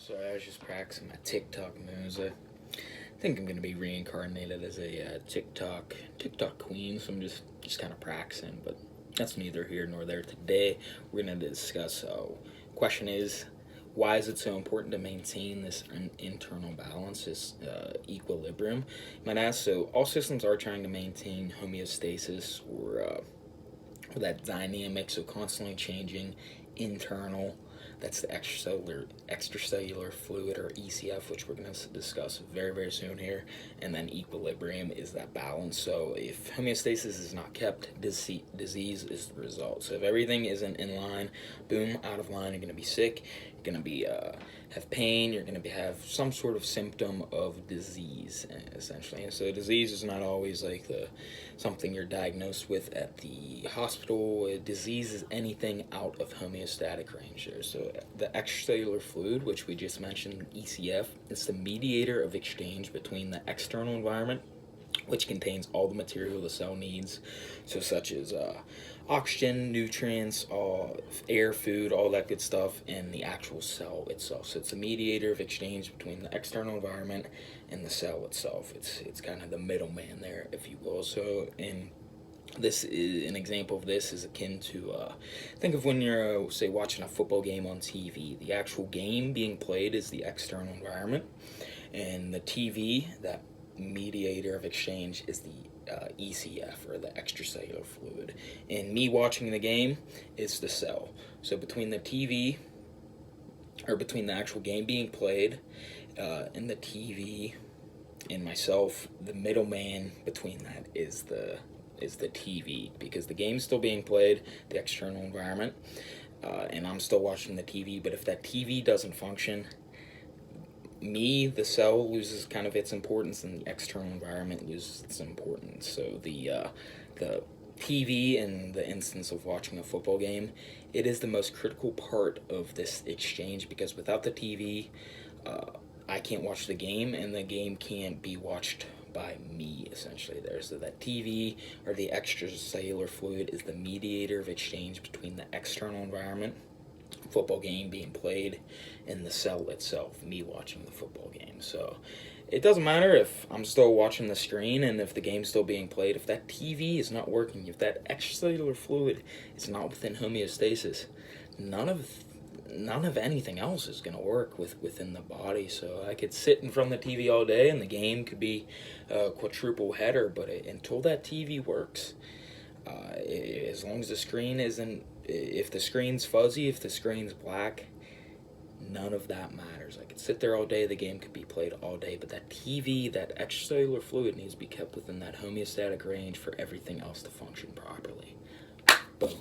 So I was just practicing my TikTok moves. I think I'm gonna be reincarnated as a TikTok queen. So I'm just kind of practicing, but that's neither here nor there. Today we're gonna discuss. Question is, why is it so important to maintain this internal balance, this equilibrium? You might ask. So all systems are trying to maintain homeostasis or that dynamic, so constantly changing internal, that's the extracellular fluid, or ECF, which we're going to discuss very, very soon here. And then equilibrium is that balance. So if homeostasis is not kept, disease is the result. So if everything isn't in line, boom, out of line, you're going to be sick. You're going to be have pain. You're going to have some sort of symptom of disease, essentially. And so disease is not always like something you're diagnosed with at the hospital. Disease is anything out of homeostatic range there. So the extracellular fluid, which we just mentioned, ECF, is the mediator of exchange between the external environment, which contains all the material the cell needs, so such as oxygen, nutrients, all air, food, all that good stuff, and the actual cell itself. So it's a mediator of exchange between the external environment and the cell itself. It's kind of the middleman there, if you will. So in this is an example of this is akin to think of when you're say watching a football game on TV. The actual game being played is the external environment, and the TV, that mediator of exchange, is the ECF, or the extracellular fluid. And me watching the game is the cell. So between the TV, or between the actual game being played and the TV and myself, the middleman between that is the TV, because the game's still being played, the external environment, and I'm still watching the TV. But if that TV doesn't function, me, the cell, loses kind of its importance, and the external environment loses its importance. So the TV, in the instance of watching a football game, it is the most critical part of this exchange, because without the TV, I can't watch the game, and the game can't be watched by me, essentially there. So that TV, or the extracellular fluid, is the mediator of exchange between the external environment, football game being played, and the cell itself, me watching the football game. So it doesn't matter if I'm still watching the screen and if the game's still being played. If that TV is not working, if that extracellular fluid is not within homeostasis, none of anything else is going to work within the body. So I could sit in front of the TV all day and the game could be a quadruple header, but until that TV works, as long as the screen isn't, if the screen's fuzzy, if the screen's black, none of that matters. I could sit there all day, the game could be played all day, but that TV, that extracellular fluid, needs to be kept within that homeostatic range for everything else to function properly. Boom.